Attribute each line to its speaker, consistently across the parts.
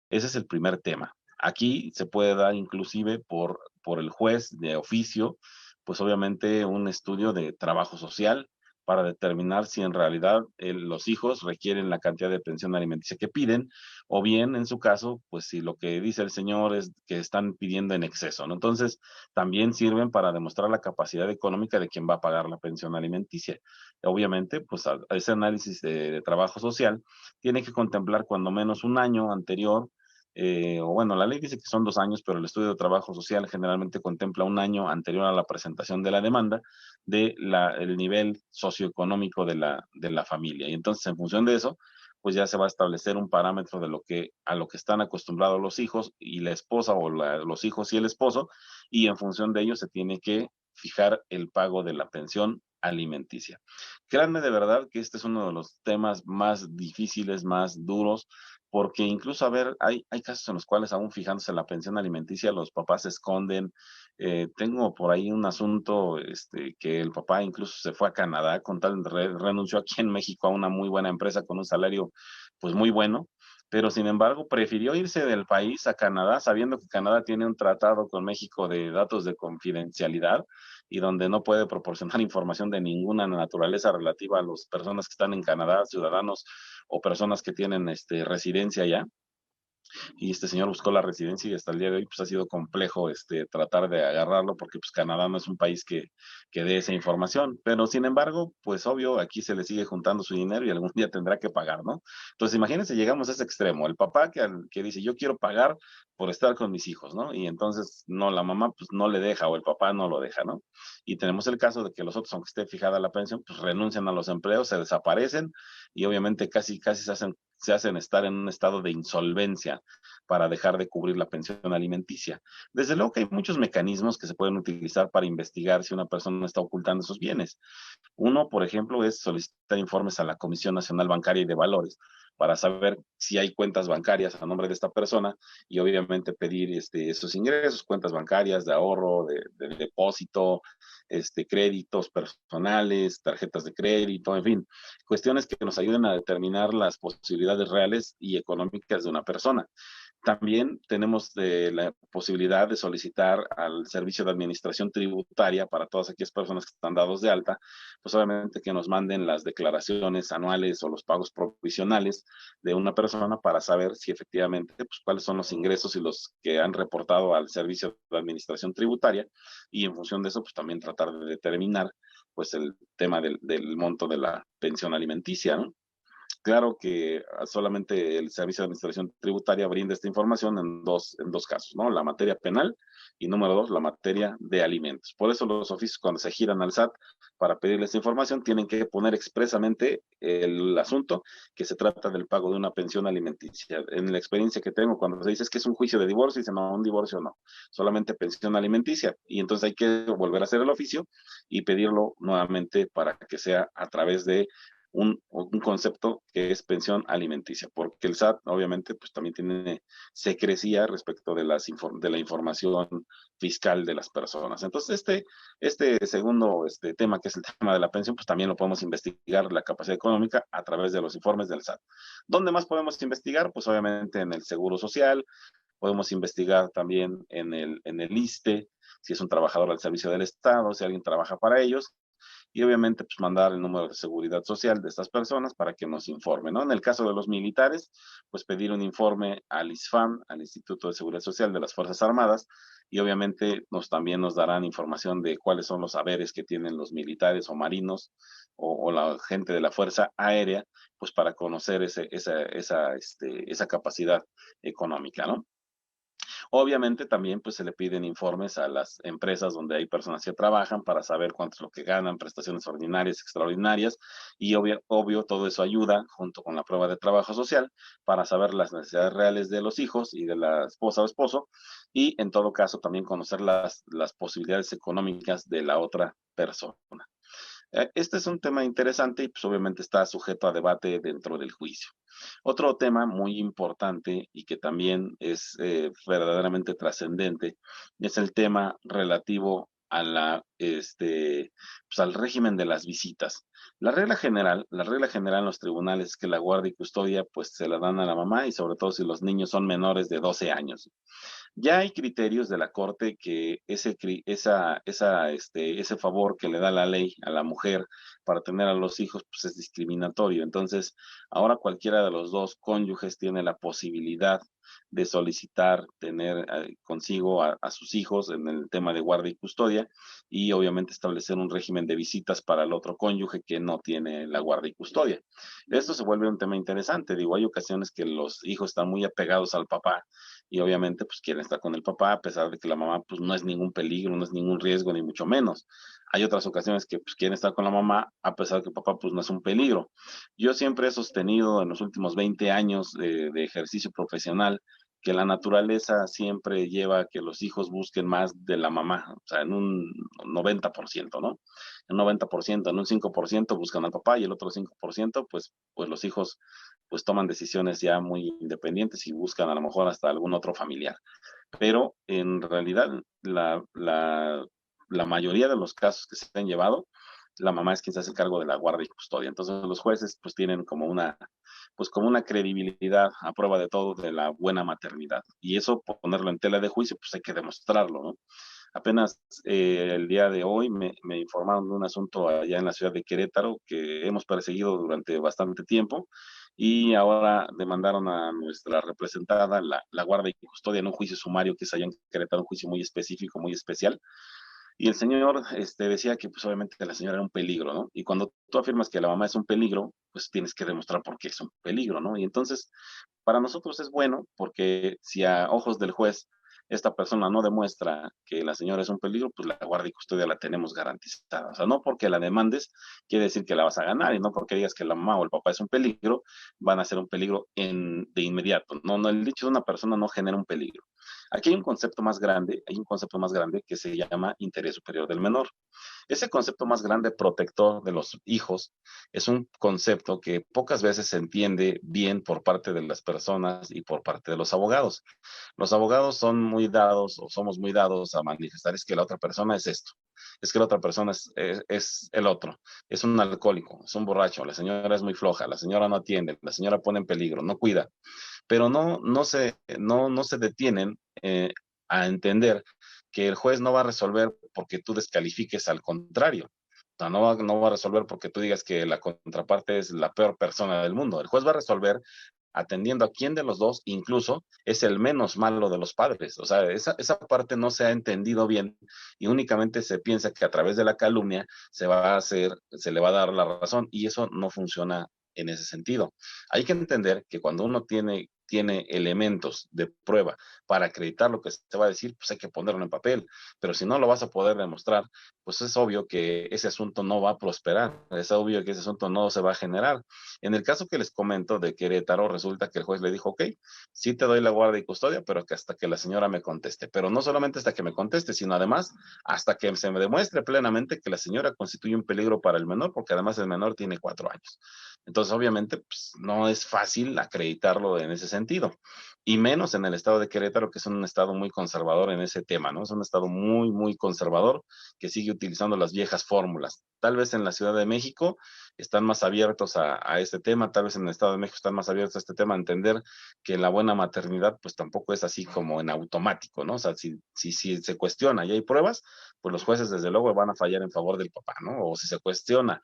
Speaker 1: Ese es el primer tema. Aquí se puede dar inclusive por el juez de oficio, pues obviamente un estudio de trabajo social para determinar si en realidad los hijos requieren la cantidad de pensión alimenticia que piden, o bien en su caso, pues si lo que dice el señor es que están pidiendo en exceso, ¿no? Entonces, también sirven para demostrar la capacidad económica de quien va a pagar la pensión alimenticia. Obviamente, pues a ese análisis de trabajo social tiene que contemplar cuando menos un año anterior, o bueno, la ley dice que son 2 años, pero el estudio de trabajo social generalmente contempla un año anterior a la presentación de la demanda de el nivel socioeconómico de la familia. Y entonces, en función de eso, pues ya se va a establecer un parámetro de a lo que están acostumbrados los hijos y la esposa, o los hijos y el esposo, y en función de ello se tiene que fijar el pago de la pensión alimenticia. Créanme de verdad que este es uno de los temas más difíciles, más duros, porque incluso, a ver, hay casos en los cuales aún fijándose en la pensión alimenticia, los papás se esconden. Tengo por ahí un asunto, que el papá incluso se fue a Canadá con tal, renunció aquí en México a una muy buena empresa con un salario pues muy bueno, pero sin embargo prefirió irse del país a Canadá, sabiendo que Canadá tiene un tratado con México de datos de confidencialidad y donde no puede proporcionar información de ninguna naturaleza relativa a las personas que están en Canadá, ciudadanos o personas que tienen residencia allá. Y este señor buscó la residencia y hasta el día de hoy pues ha sido complejo tratar de agarrarlo, porque pues Canadá no es un país que dé esa información, pero sin embargo, pues obvio, aquí se le sigue juntando su dinero y algún día tendrá que pagar, ¿no? Entonces imagínense, llegamos a ese extremo, el papá que dice yo quiero pagar por estar con mis hijos, ¿no? Y entonces no, la mamá pues no le deja, o el papá no lo deja, ¿no? Y tenemos el caso de que los otros, aunque esté fijada la pensión, pues renuncian a los empleos, se desaparecen y obviamente casi se hacen estar en un estado de insolvencia para dejar de cubrir la pensión alimenticia. Desde luego que hay muchos mecanismos que se pueden utilizar para investigar si una persona está ocultando esos bienes. Uno, por ejemplo, es solicitar informes a la Comisión Nacional Bancaria y de Valores para saber si hay cuentas bancarias a nombre de esta persona y obviamente pedir esos ingresos, cuentas bancarias de ahorro, de depósito, créditos personales, tarjetas de crédito, en fin, cuestiones que nos ayuden a determinar las posibilidades reales y económicas de una persona. También tenemos la posibilidad de solicitar al Servicio de Administración Tributaria para todas aquellas personas que están dados de alta, pues obviamente que nos manden las declaraciones anuales o los pagos provisionales de una persona para saber si efectivamente, pues cuáles son los ingresos y los que han reportado al Servicio de Administración Tributaria, y en función de eso, pues también tratar de determinar pues el tema del monto de la pensión alimenticia, ¿no? Claro que solamente el Servicio de Administración Tributaria brinda esta información en dos casos, ¿no? La materia penal y número dos, la materia de alimentos. Por eso los oficios, cuando se giran al SAT para pedirle esta información, tienen que poner expresamente el asunto que se trata del pago de una pensión alimenticia. En la experiencia que tengo, cuando se dice es que es un juicio de divorcio, dicen no, un divorcio no, solamente pensión alimenticia. Y entonces hay que volver a hacer el oficio y pedirlo nuevamente para que sea a través de un concepto que es pensión alimenticia, porque el SAT obviamente pues también tiene secrecía respecto de la información fiscal de las personas. Entonces este segundo tema, que es el tema de la pensión, pues también lo podemos investigar la capacidad económica a través de los informes del SAT. ¿Dónde más podemos investigar? Pues obviamente en el Seguro Social, podemos investigar también en el ISSSTE, si es un trabajador al servicio del Estado, si alguien trabaja para ellos, y obviamente pues mandar el número de seguridad social de estas personas para que nos informen, ¿no? En el caso de los militares, pues pedir un informe al ISFAM, al Instituto de Seguridad Social de las Fuerzas Armadas, y obviamente también nos darán información de cuáles son los haberes que tienen los militares o marinos o la gente de la Fuerza Aérea, pues para conocer esa capacidad económica, ¿no? Obviamente también pues se le piden informes a las empresas donde hay personas que trabajan para saber cuánto es lo que ganan, prestaciones ordinarias, extraordinarias, y obvio todo eso ayuda junto con la prueba de trabajo social para saber las necesidades reales de los hijos y de la esposa o esposo, y en todo caso también conocer las posibilidades económicas de la otra persona. Este es un tema interesante y pues obviamente está sujeto a debate dentro del juicio. Otro tema muy importante y que también es verdaderamente trascendente es el tema relativo a pues al régimen de las visitas. La regla general en los tribunales es que la guardia y custodia pues se la dan a la mamá y sobre todo si los niños son menores de 12 años. Ya hay criterios de la Corte que ese favor que le da la ley a la mujer para tener a los hijos, pues es discriminatorio. Entonces, ahora cualquiera de los dos cónyuges tiene la posibilidad de solicitar tener consigo a sus hijos en el tema de guardia y custodia y obviamente establecer un régimen de visitas para el otro cónyuge que no tiene la guardia y custodia. Esto se vuelve un tema interesante. Digo, hay ocasiones que los hijos están muy apegados al papá y obviamente pues quieren estar con el papá a pesar de que la mamá pues no es ningún peligro, no es ningún riesgo ni mucho menos. Hay otras ocasiones que pues quieren estar con la mamá a pesar de que el papá pues no es un peligro. Yo siempre he sostenido en los últimos 20 años de ejercicio profesional que la naturaleza siempre lleva a que los hijos busquen más de la mamá, o sea, en un 90%, ¿no? En un 90%, en un 5% buscan al papá y el otro 5%, pues los hijos pues toman decisiones ya muy independientes y buscan a lo mejor hasta algún otro familiar. Pero en realidad la mayoría de los casos que se han llevado, la mamá es quien se hace cargo de la guardia y custodia. Entonces los jueces pues tienen pues como una credibilidad a prueba de todo de la buena maternidad. Y eso ponerlo en tela de juicio pues hay que demostrarlo, ¿no? Apenas el día de hoy me informaron de un asunto allá en la ciudad de Querétaro que hemos perseguido durante bastante tiempo y ahora demandaron a nuestra representada, la guardia y custodia, en un juicio sumario que es allá en Querétaro, un juicio muy específico, muy especial. Y el señor decía que pues obviamente la señora era un peligro, ¿no? Y cuando tú afirmas que la mamá es un peligro, pues tienes que demostrar por qué es un peligro, ¿no? Y entonces, para nosotros es bueno porque si a ojos del juez esta persona no demuestra que la señora es un peligro, pues la guardia y custodia la tenemos garantizada. O sea, no porque la demandes quiere decir que la vas a ganar y no porque digas que la mamá o el papá es un peligro, van a ser un peligro de inmediato. No, no, el dicho de una persona no genera un peligro. Aquí hay un concepto más grande que se llama interés superior del menor. Ese concepto más grande, protector de los hijos, es un concepto que pocas veces se entiende bien por parte de las personas y por parte de los abogados. Los abogados son muy dados o somos muy dados a manifestar es que la otra persona es esto, es que la otra persona es el otro, es un alcohólico, es un borracho, la señora es muy floja, la señora no atiende, la señora pone en peligro, no cuida, pero no se detienen a entender que el juez no va a resolver porque tú descalifiques al contrario. O sea, no va a resolver porque tú digas que la contraparte es la peor persona del mundo. El juez va a resolver atendiendo a quién de los dos incluso es el menos malo de los padres. O sea, esa parte no se ha entendido bien y únicamente se piensa que a través de la calumnia se le va a dar la razón y eso no funciona en ese sentido. Hay que entender que cuando uno tiene elementos de prueba para acreditar lo que se va a decir, pues hay que ponerlo en papel. Pero si no lo vas a poder demostrar, pues es obvio que ese asunto no va a prosperar, es obvio que ese asunto no se va a generar. En el caso que les comento de Querétaro, resulta que el juez le dijo, ok, sí te doy la guardia y custodia, pero que hasta que la señora me conteste. Pero no solamente hasta que me conteste, sino además hasta que se me demuestre plenamente que la señora constituye un peligro para el menor, porque además el menor tiene 4 años. Entonces, obviamente, pues, no es fácil acreditarlo en ese sentido, y menos en el estado de Querétaro, que es un estado muy conservador en ese tema, ¿no? Es un estado muy, muy conservador que sigue utilizando las viejas fórmulas. Tal vez en la Ciudad de México están más abiertos a este tema, tal vez en el Estado de México están más abiertos a este tema, a entender que la buena maternidad pues tampoco es así como en automático, ¿no? O sea, si se cuestiona y hay pruebas, pues los jueces desde luego van a fallar en favor del papá, ¿no? O si se cuestiona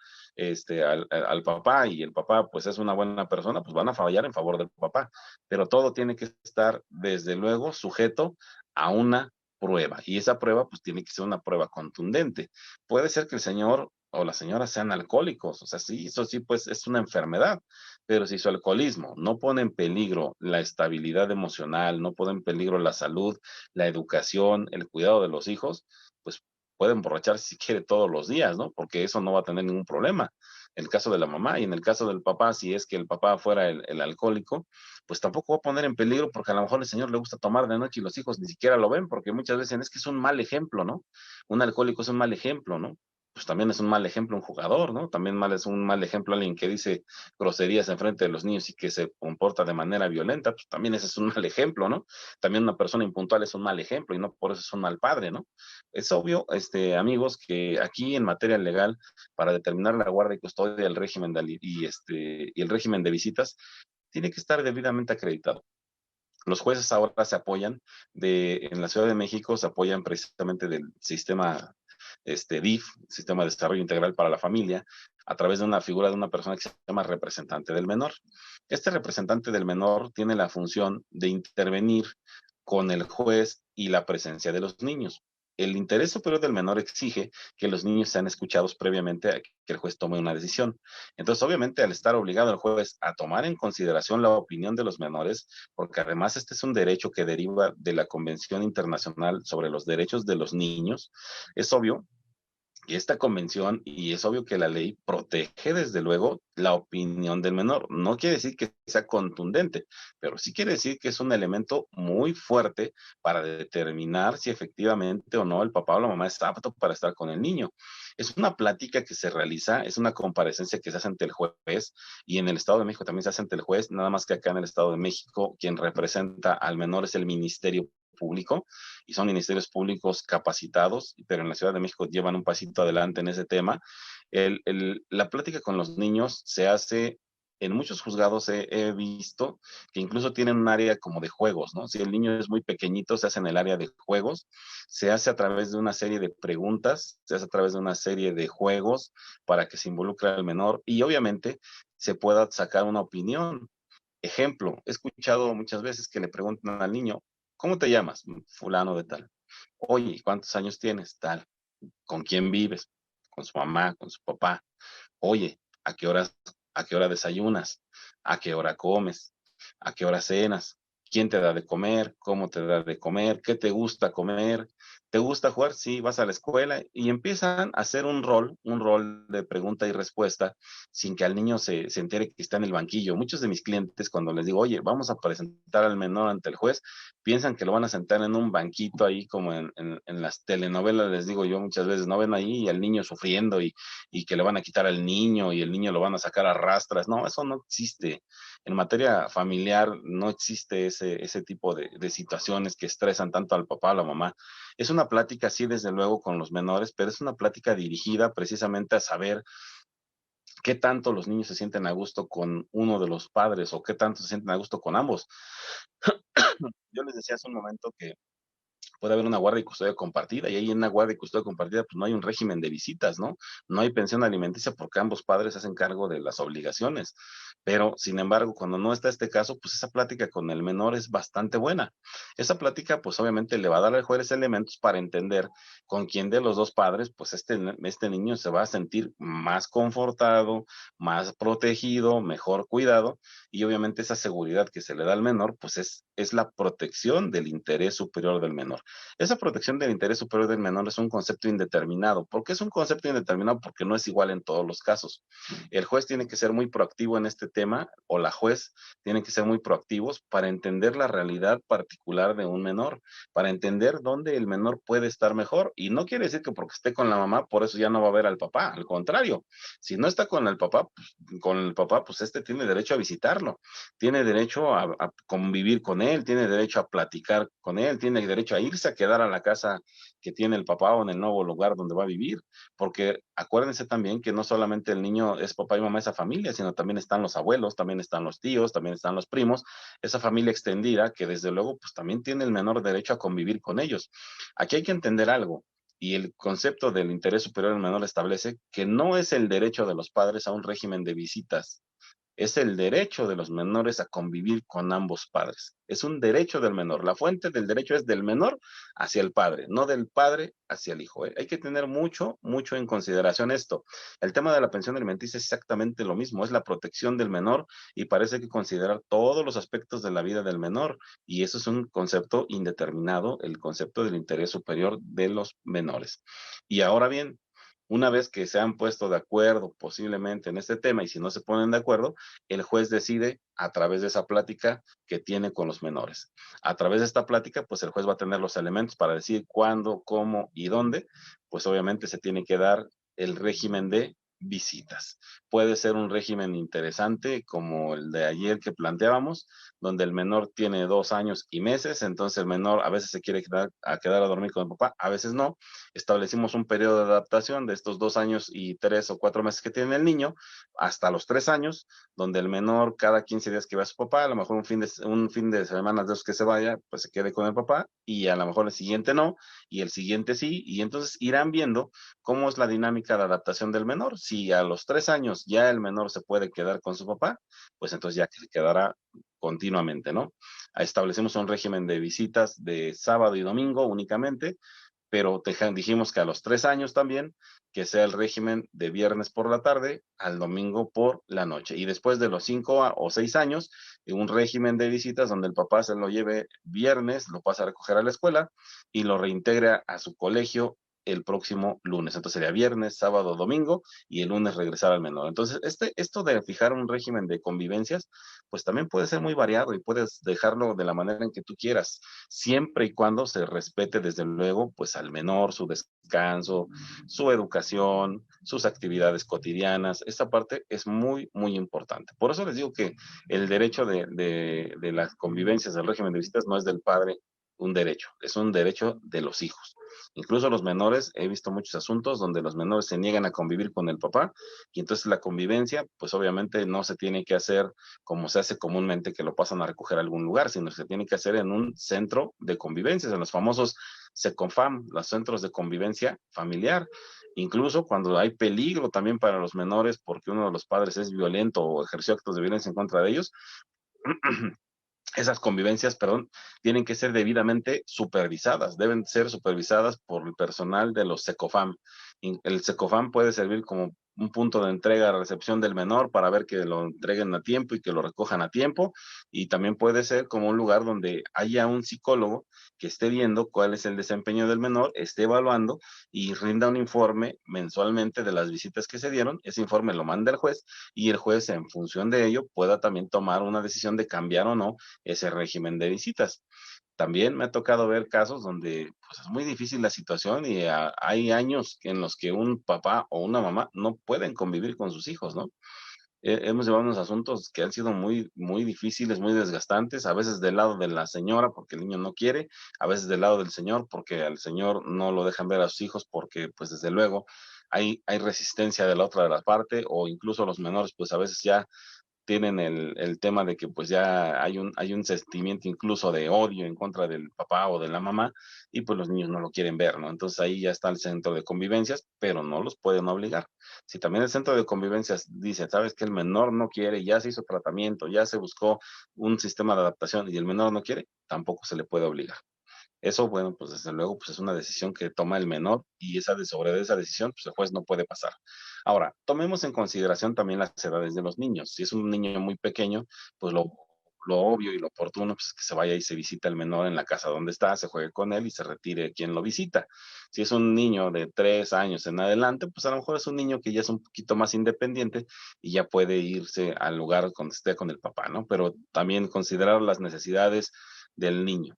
Speaker 1: al papá y el papá pues es una buena persona, pues van a fallar en favor del papá, pero todo tiene que estar desde luego sujeto a una prueba y esa prueba pues tiene que ser una prueba contundente. Puede ser que el señor o la señora sean alcohólicos, o sea, sí, eso sí pues es una enfermedad, pero si su alcoholismo no pone en peligro la estabilidad emocional, no pone en peligro la salud, la educación, el cuidado de los hijos, pues puede emborracharse si quiere todos los días, ¿no? Porque eso no va a tener ningún problema. En el caso de la mamá y en el caso del papá, si es que el papá fuera el alcohólico, pues tampoco va a poner en peligro porque a lo mejor el señor le gusta tomar de noche y los hijos ni siquiera lo ven porque muchas veces es que es un mal ejemplo, ¿no? Un alcohólico es un mal ejemplo, ¿no? pues también es un mal ejemplo un jugador, ¿no? También es un mal ejemplo alguien que dice groserías enfrente de los niños y que se comporta de manera violenta, pues también ese es un mal ejemplo, ¿no? También una persona impuntual es un mal ejemplo y no por eso es un mal padre, ¿no? Es obvio, amigos, que aquí en materia legal, para determinar la guardia y custodia, el régimen y el régimen de visitas, tiene que estar debidamente acreditado. Los jueces ahora se apoyan en la Ciudad de México se apoyan precisamente del sistema DIF, Sistema de Desarrollo Integral para la Familia, a través de una figura de una persona que se llama representante del menor. Este representante del menor tiene la función de intervenir con el juez y la presencia de los niños. El interés superior del menor exige que los niños sean escuchados previamente a que el juez tome una decisión. Entonces, obviamente, al estar obligado el juez a tomar en consideración la opinión de los menores, porque además este es un derecho que deriva de la Convención Internacional sobre los Derechos de los Niños, es obvio que esta convención, y es obvio que la ley protege desde luego la opinión del menor. No quiere decir que sea contundente, pero sí quiere decir que es un elemento muy fuerte para determinar si efectivamente o no el papá o la mamá está apto para estar con el niño. Es una plática que se realiza, es una comparecencia que se hace ante el juez y en el Estado de México también se hace ante el juez, nada más que acá en el Estado de México quien representa al menor es el Ministerio Público y son ministerios públicos capacitados, pero en la Ciudad de México llevan un pasito adelante en ese tema. La plática con los niños se hace en muchos juzgados he visto que incluso tienen un área como de juegos, ¿no? Si el niño es muy pequeñito, se hace en el área de juegos, se hace a través de una serie de preguntas, se hace a través de una serie de juegos para que se involucre al menor y obviamente se pueda sacar una opinión. Ejemplo, he escuchado muchas veces que le preguntan al niño, ¿cómo te llamas? Fulano de tal. Oye, ¿cuántos años tienes? Tal. ¿Con quién vives? Con su mamá, con su papá. Oye, a qué hora desayunas? ¿A qué hora comes? ¿A qué hora cenas? ¿Quién te da de comer? ¿Cómo te da de comer? ¿Qué te gusta comer? ¿Te gusta jugar? Sí, vas a la escuela y empiezan a hacer un rol de pregunta y respuesta sin que al niño se entere que está en el banquillo. Muchos de mis clientes, cuando les digo, oye, vamos a presentar al menor ante el juez, piensan que lo van a sentar en un banquito ahí como en las telenovelas, les digo yo muchas veces, no ven ahí y al niño sufriendo y que le van a quitar al niño y el niño lo van a sacar a rastras. No, eso no existe. En materia familiar no existe ese tipo de situaciones que estresan tanto al papá o a la mamá. Es una plática, sí, desde luego, con los menores, pero es una plática dirigida precisamente a saber qué tanto los niños se sienten a gusto con uno de los padres o qué tanto se sienten a gusto con ambos. Yo les decía hace un momento que puede haber una guardia y custodia compartida, y ahí en una guardia y custodia compartida, pues no hay un régimen de visitas, ¿no? No hay pensión alimenticia porque ambos padres hacen cargo de las obligaciones. Pero, sin embargo, cuando no está este caso, pues esa plática con el menor es bastante buena. Esa plática, pues obviamente le va a dar al juez elementos para entender con quién de los dos padres, pues este niño se va a sentir más confortado, más protegido, mejor cuidado, y obviamente esa seguridad que se le da al menor, pues es la protección del interés superior del menor. Esa protección del interés superior del menor es un concepto indeterminado. ¿Por qué es un concepto indeterminado? Porque no es igual en todos los casos. El juez tiene que ser muy proactivo en este tema, o la juez tiene que ser muy proactivos para entender la realidad particular de un menor, para entender dónde el menor puede estar mejor. Y no quiere decir que porque esté con la mamá, por eso ya no va a ver al papá. Al contrario, si no está con el papá, pues este tiene derecho a visitarlo, tiene derecho a convivir con él, tiene derecho a platicar con él, tiene derecho a irse a quedar a la casa que tiene el papá o en el nuevo lugar donde va a vivir, porque acuérdense también que no solamente el niño es papá y mamá esa familia, sino también están los abuelos, también están los tíos, también están los primos, esa familia extendida que desde luego pues también tiene el menor derecho a convivir con ellos. Aquí hay que entender algo. Y el concepto del interés superior del menor establece que no es el derecho de los padres a un régimen de visitas, es el derecho de los menores a convivir con ambos padres. Es un derecho del menor. La fuente del derecho es del menor hacia el padre, no del padre hacia el hijo. Hay que tener mucho, mucho en consideración esto. El tema de la pensión alimenticia es exactamente lo mismo, es la protección del menor y parece que considerar todos los aspectos de la vida del menor. Y eso es un concepto indeterminado, el concepto del interés superior de los menores. Y ahora bien, una vez que se han puesto de acuerdo posiblemente en este tema y si no se ponen de acuerdo, el juez decide a través de esa plática que tiene con los menores. A través de esta plática, pues el juez va a tener los elementos para decir cuándo, cómo y dónde, pues obviamente se tiene que dar el régimen de visitas. Puede ser un régimen interesante como el de ayer que planteábamos, donde el menor tiene 2 años y meses, entonces el menor a veces se quiere quedar a dormir con el papá, a veces no. Establecimos un periodo de adaptación de estos 2 años y 3 o 4 meses que tiene el niño hasta los 3 años, donde el menor cada 15 días que va a su papá, a lo mejor un fin de semana de esos que se vaya, pues se quede con el papá, y a lo mejor el siguiente no, y el siguiente sí, y entonces irán viendo cómo es la dinámica de adaptación del menor. Si a los 3 años ya el menor se puede quedar con su papá, pues entonces ya que se quedará continuamente, ¿no? Establecemos un régimen de visitas de sábado y domingo únicamente, pero dijimos que a los 3 años también, que sea el régimen de viernes por la tarde al domingo por la noche. Y después de los 5 o 6 años, un régimen de visitas donde el papá se lo lleve viernes, lo pasa a recoger a la escuela y lo reintegra a su colegio el próximo lunes. Entonces sería viernes, sábado, domingo y el lunes regresar al menor. Entonces, esto de fijar un régimen de convivencias, pues también puede ser muy variado y puedes dejarlo de la manera en que tú quieras, siempre y cuando se respete desde luego pues al menor, su descanso, su educación, sus actividades cotidianas. Esta parte es muy, muy importante. Por eso les digo que el derecho de las convivencias del régimen de visitas no es del padre un derecho, es un derecho de los hijos. Incluso los menores, he visto muchos asuntos donde los menores se niegan a convivir con el papá y entonces la convivencia, pues obviamente no se tiene que hacer como se hace comúnmente, que lo pasan a recoger a algún lugar, sino que se tiene que hacer en un centro de convivencia, en los famosos SECONFAM, los centros de convivencia familiar. Incluso cuando hay peligro también para los menores porque uno de los padres es violento o ejerció actos de violencia en contra de ellos, esas convivencias, perdón, tienen que ser debidamente supervisadas, deben ser supervisadas por el personal de los SECOFAM. El SECOFAM puede servir como un punto de entrega, recepción del menor para ver que lo entreguen a tiempo y que lo recojan a tiempo, y también puede ser como un lugar donde haya un psicólogo que esté viendo cuál es el desempeño del menor, esté evaluando y rinda un informe mensualmente de las visitas que se dieron. Ese informe lo manda el juez y el juez en función de ello pueda también tomar una decisión de cambiar o no ese régimen de visitas. También me ha tocado ver casos donde pues, es muy difícil la situación y hay años en los que un papá o una mamá no pueden convivir con sus hijos, ¿no? Hemos llevado unos asuntos que han sido muy, muy difíciles, muy desgastantes, a veces del lado de la señora porque el niño no quiere, a veces del lado del señor porque al señor no lo dejan ver a sus hijos porque pues desde luego hay resistencia de la otra de la parte, o incluso los menores pues a veces ya tienen el tema de que pues ya hay un sentimiento incluso de odio en contra del papá o de la mamá y pues los niños no lo quieren ver, ¿no? Entonces ahí ya está el centro de convivencias, pero no los pueden obligar. Si también el centro de convivencias dice, sabes que el menor no quiere, ya se hizo tratamiento, ya se buscó un sistema de adaptación y el menor no quiere, tampoco se le puede obligar. Eso, bueno, pues desde luego, pues es una decisión que toma el menor y sobre esa decisión, pues el juez no puede pasar. Ahora, tomemos en consideración también las edades de los niños. Si es un niño muy pequeño, pues lo obvio y lo oportuno pues, es que se vaya y se visita el menor en la casa donde está, se juegue con él y se retire quien lo visita. Si es un niño de 3 años en adelante, pues a lo mejor es un niño que ya es un poquito más independiente y ya puede irse al lugar donde esté con el papá, ¿no? Pero también considerar las necesidades del niño.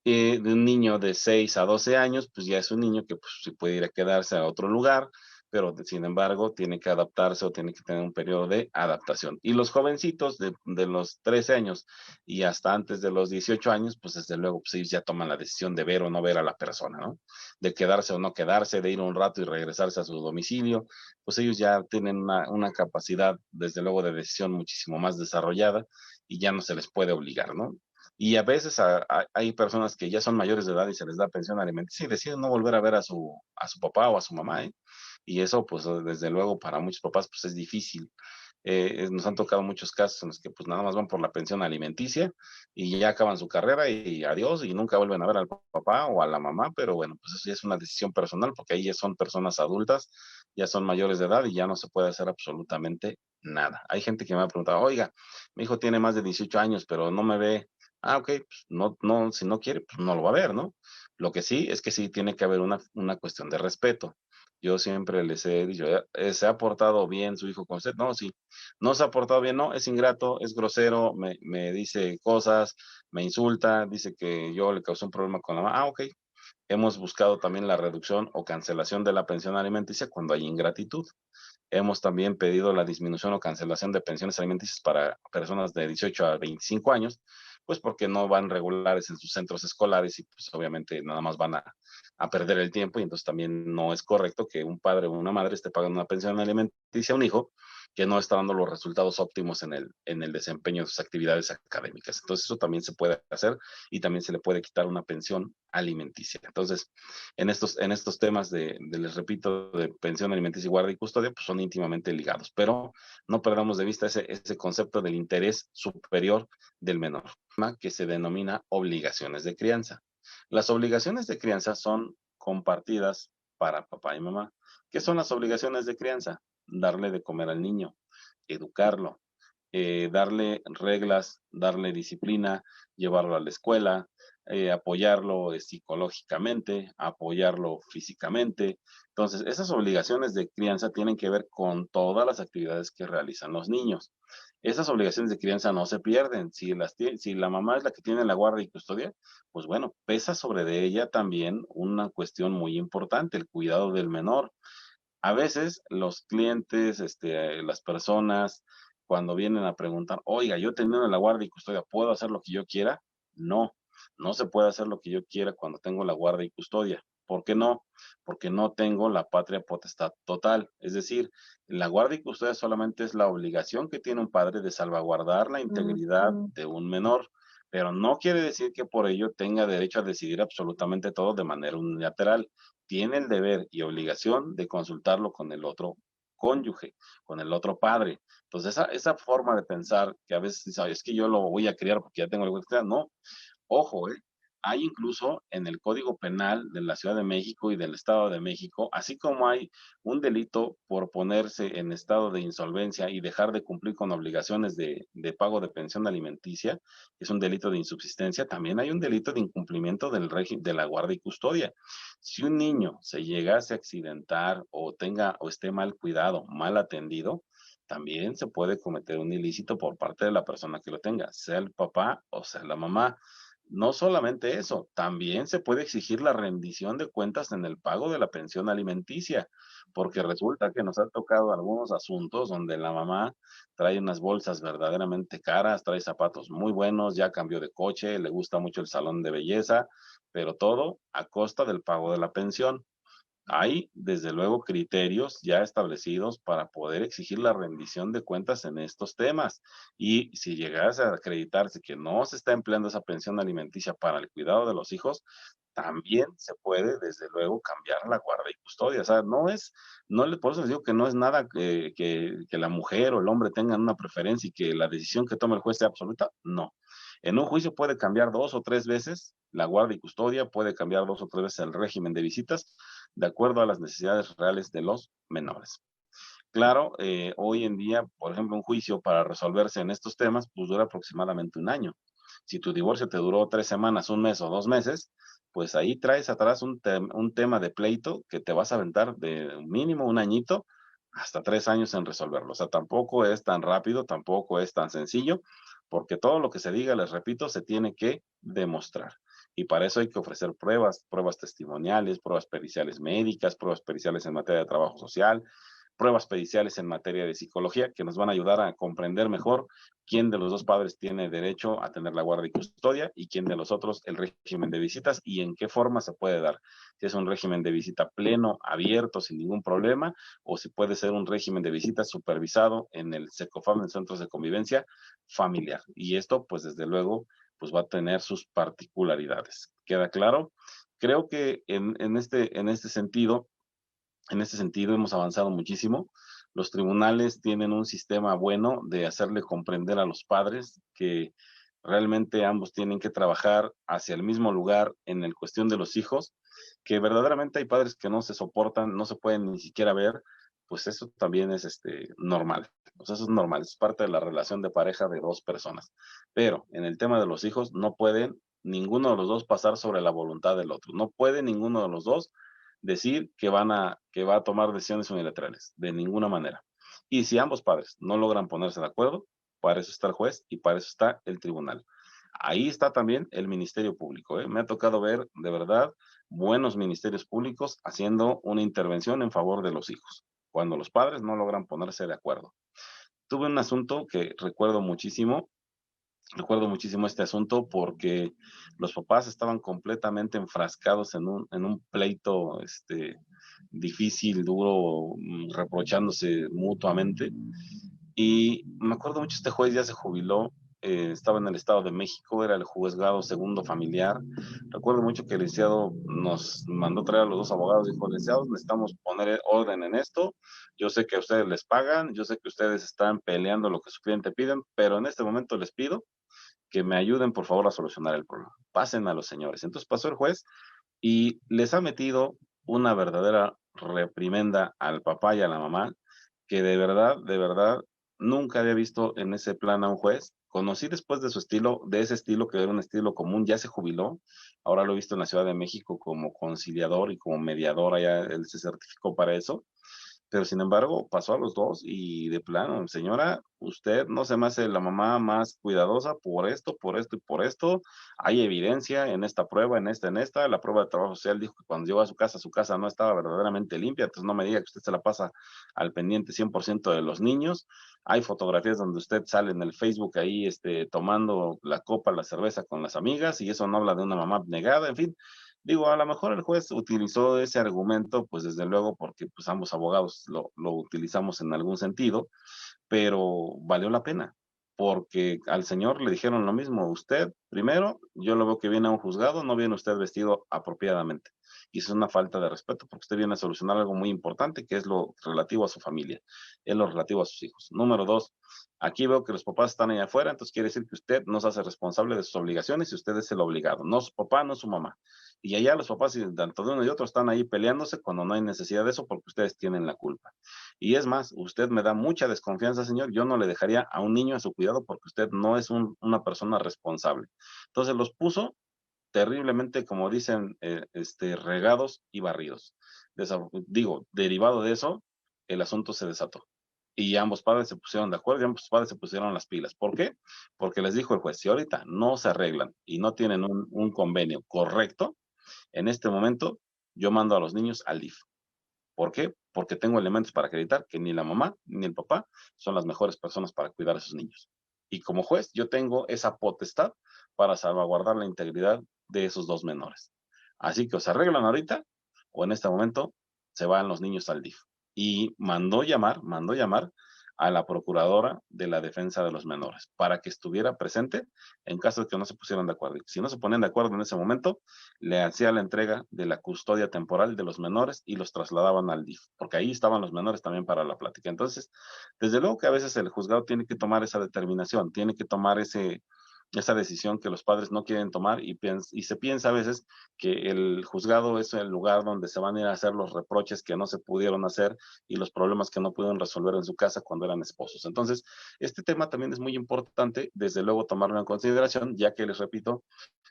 Speaker 1: De un niño de 6 a 12 años, pues ya es un niño que pues, sí puede ir a quedarse a otro lugar, pero sin embargo tiene que adaptarse o tiene que tener un periodo de adaptación. Y los jovencitos de los 13 años y hasta antes de los 18 años, pues desde luego pues ellos ya toman la decisión de ver o no ver a la persona, ¿no? De quedarse o no quedarse, de ir un rato y regresarse a su domicilio, pues ellos ya tienen una capacidad, desde luego, de decisión muchísimo más desarrollada y ya no se les puede obligar, ¿no? Y a veces hay personas que ya son mayores de edad y se les da pensión alimenticia y deciden no volver a ver a su papá o a su mamá, ¿eh? Y eso, pues, desde luego, para muchos papás, pues, es difícil. Nos han tocado muchos casos en los que, pues, nada más van por la pensión alimenticia y ya acaban su carrera y adiós, y nunca vuelven a ver al papá o a la mamá, pero bueno, pues eso ya es una decisión personal, porque ahí ya son personas adultas, ya son mayores de edad y ya no se puede hacer absolutamente nada. Hay gente que me ha preguntado, oiga, mi hijo tiene más de 18 años, pero no me ve. Ah, ok, pues no, no, si no quiere, pues no lo va a ver, ¿no? Lo que sí es que sí tiene que haber una cuestión de respeto. Yo siempre les he dicho, ¿se ha portado bien su hijo con usted? No, sí. No se ha portado bien, no, es ingrato, es grosero, me dice cosas, me insulta, dice que yo le causé un problema con la mamá. Ah, ok. Hemos buscado también la reducción o cancelación de la pensión alimenticia cuando hay ingratitud. Hemos también pedido la disminución o cancelación de pensiones alimenticias para personas de 18 a 25 años, pues porque no van regulares en sus centros escolares y pues obviamente nada más van a perder el tiempo y entonces también no es correcto que un padre o una madre esté pagando una pensión alimenticia a un hijo que no está dando los resultados óptimos en el desempeño de sus actividades académicas. Entonces eso también se puede hacer y también se le puede quitar una pensión alimenticia. Entonces, en estos temas les repito, de pensión alimenticia y guarda y custodia, pues son íntimamente ligados, pero no perdamos de vista ese concepto del interés superior del menor, que se denomina obligaciones de crianza. Las obligaciones de crianza son compartidas para papá y mamá. ¿Qué son las obligaciones de crianza? Darle de comer al niño, educarlo, darle reglas, darle disciplina, llevarlo a la escuela, apoyarlo psicológicamente, apoyarlo físicamente. Entonces, esas obligaciones de crianza tienen que ver con todas las actividades que realizan los niños. Esas obligaciones de crianza no se pierden. Si la mamá es la que tiene la guardia y custodia, pues bueno, pesa sobre de ella también una cuestión muy importante, el cuidado del menor. A veces los clientes, las personas, cuando vienen a preguntar, oiga, yo teniendo la guardia y custodia, ¿puedo hacer lo que yo quiera? No, no se puede hacer lo que yo quiera cuando tengo la guardia y custodia. ¿Por qué no? Porque no tengo la patria potestad total. Es decir, la guardia y custodia solamente es la obligación que tiene un padre de salvaguardar la integridad
Speaker 2: Ujú.
Speaker 1: de un menor, pero no quiere decir que por ello tenga derecho a decidir absolutamente todo de manera unilateral. Tiene el deber y obligación de consultarlo con el otro cónyuge, con el otro padre. Entonces, esa forma de pensar que a veces dice, "Ay, es que yo lo voy a criar porque ya tengo el no, ojo, hay incluso en el Código Penal de la Ciudad de México y del Estado de México, así como hay un delito por ponerse en estado de insolvencia y dejar de cumplir con obligaciones de pago de pensión alimenticia, que es un delito de insubsistencia, también hay un delito de incumplimiento del régimen de la guardia y custodia. Si un niño se llegase a accidentar o tenga o esté mal cuidado, mal atendido, también se puede cometer un ilícito por parte de la persona que lo tenga, sea el papá o sea la mamá. No solamente eso, también se puede exigir la rendición de cuentas en el pago de la pensión alimenticia, porque resulta que nos ha tocado algunos asuntos donde la mamá trae unas bolsas verdaderamente caras, trae zapatos muy buenos, ya cambió de coche, le gusta mucho el salón de belleza, pero todo a costa del pago de la pensión. Hay, desde luego, criterios ya establecidos para poder exigir la rendición de cuentas en estos temas. Y si llegase a acreditarse que no se está empleando esa pensión alimenticia para el cuidado de los hijos, también se puede, desde luego, cambiar la guarda y custodia. O sea, por eso les digo que no es nada que la mujer o el hombre tengan una preferencia y que la decisión que tome el juez sea absoluta. No. En un juicio puede cambiar 2 o 3 veces la guarda y custodia, puede cambiar 2 o 3 veces el régimen de visitas, de acuerdo a las necesidades reales de los menores. Claro, hoy en día, por ejemplo, un juicio para resolverse en estos temas, pues dura aproximadamente un año. Si tu divorcio te duró 3 semanas, un mes o 2 meses, pues ahí traes atrás un tema de pleito que te vas a aventar de mínimo un añito hasta 3 años en resolverlo. O sea, tampoco es tan rápido, tampoco es tan sencillo, porque todo lo que se diga, les repito, se tiene que demostrar. Y para eso hay que ofrecer pruebas, pruebas testimoniales, pruebas periciales médicas, pruebas periciales en materia de trabajo social, pruebas periciales en materia de psicología que nos van a ayudar a comprender mejor quién de los dos padres tiene derecho a tener la guardia y custodia y quién de los otros el régimen de visitas y en qué forma se puede dar. Si es un régimen de visita pleno, abierto, sin ningún problema, o si puede ser un régimen de visita supervisado en el SECOFAM, en Centros de Convivencia Familiar. Y esto, pues desde luego, pues va a tener sus particularidades. ¿Queda claro? Creo que en este sentido hemos avanzado muchísimo. Los tribunales tienen un sistema bueno de hacerle comprender a los padres que realmente ambos tienen que trabajar hacia el mismo lugar en la cuestión de los hijos, que verdaderamente hay padres que no se soportan, no se pueden ni siquiera ver, pues eso también es normal. O sea, eso es normal, es parte de la relación de pareja de dos personas. Pero en el tema de los hijos no pueden ninguno de los dos pasar sobre la voluntad del otro. No puede ninguno de los dos decir que va a tomar decisiones unilaterales, de ninguna manera. Y si ambos padres no logran ponerse de acuerdo, para eso está el juez y para eso está el tribunal. Ahí está también el Ministerio Público, ¿eh? Me ha tocado ver, de verdad, buenos ministerios públicos haciendo una intervención en favor de los hijos, cuando los padres no logran ponerse de acuerdo. Tuve un asunto que recuerdo muchísimo este asunto porque los papás estaban completamente enfrascados en un pleito, difícil, duro, reprochándose mutuamente. Y me acuerdo mucho, este juez ya se jubiló, estaba en el Estado de México, era el juzgado segundo familiar. Recuerdo mucho que el licenciado nos mandó traer a los dos abogados, dijo, licenciados, necesitamos poner orden en esto. Yo sé que a ustedes les pagan, yo sé que ustedes están peleando lo que su cliente piden, pero en este momento les pido que me ayuden por favor a solucionar el problema. Pasen a los señores. Entonces pasó el juez y les ha metido una verdadera reprimenda al papá y a la mamá, que de verdad, nunca había visto en ese plan a un juez. Conocí después de su estilo, de ese estilo que era un estilo común, ya se jubiló. Ahora lo he visto en la Ciudad de México como conciliador y como mediador, allá él se certificó para eso, pero sin embargo pasó a los dos y de plano, señora, usted no se me hace la mamá más cuidadosa por esto y por esto. Hay evidencia en esta prueba, en esta. La prueba de trabajo social dijo que cuando llegó a su casa no estaba verdaderamente limpia, entonces no me diga que usted se la pasa al pendiente 100% de los niños. Hay fotografías donde usted sale en el Facebook ahí, tomando la copa, la cerveza con las amigas, y eso no habla de una mamá negada, en fin. Digo, a lo mejor el juez utilizó ese argumento, pues desde luego, porque pues ambos abogados lo utilizamos en algún sentido, pero valió la pena, porque al señor le dijeron lo mismo, usted, primero, yo lo veo que viene a un juzgado, no viene usted vestido apropiadamente. Y eso es una falta de respeto, porque usted viene a solucionar algo muy importante, que es lo relativo a su familia, es lo relativo a sus hijos. Número dos, aquí veo que los papás están allá afuera, entonces quiere decir que usted no se hace responsable de sus obligaciones y usted es el obligado, no su papá, no su mamá. Y allá los papás, tanto de uno y otro, están ahí peleándose cuando no hay necesidad de eso porque ustedes tienen la culpa. Y es más, usted me da mucha desconfianza, señor. Yo no le dejaría a un niño a su cuidado porque usted no es una persona responsable. Entonces los puso terriblemente, como dicen, regados y barridos. Digo, derivado de eso, el asunto se desató. Y ambos padres se pusieron de acuerdo y ambos padres se pusieron las pilas. ¿Por qué? Porque les dijo el juez, si ahorita no se arreglan y no tienen un convenio correcto, en este momento yo mando a los niños al DIF. ¿Por qué? Porque tengo elementos para acreditar que ni la mamá ni el papá son las mejores personas para cuidar a sus niños. Y como juez, yo tengo esa potestad para salvaguardar la integridad de esos dos menores. Así que o se arreglan ahorita o en este momento se van los niños al DIF. Y mandó llamar a la procuradora de la defensa de los menores para que estuviera presente en caso de que no se pusieran de acuerdo. Y si no se ponían de acuerdo en ese momento, le hacía la entrega de la custodia temporal de los menores y los trasladaban al DIF, porque ahí estaban los menores también para la plática. Entonces, desde luego que a veces el juzgado tiene que tomar esa determinación, tiene que tomar esa decisión que los padres no quieren tomar y se piensa a veces que el juzgado es el lugar donde se van a ir a hacer los reproches que no se pudieron hacer y los problemas que no pudieron resolver en su casa cuando eran esposos. Entonces, este tema también es muy importante, desde luego tomarlo en consideración, ya que les repito,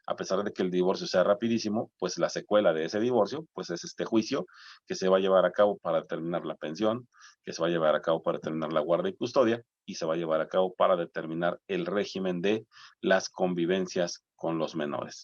Speaker 1: a pesar de que el divorcio sea rapidísimo, pues la secuela de ese divorcio, pues es este juicio que se va a llevar a cabo para determinar la pensión, que se va a llevar a cabo para determinar la guarda y custodia, y se va a llevar a cabo para determinar el régimen de las convivencias con los menores.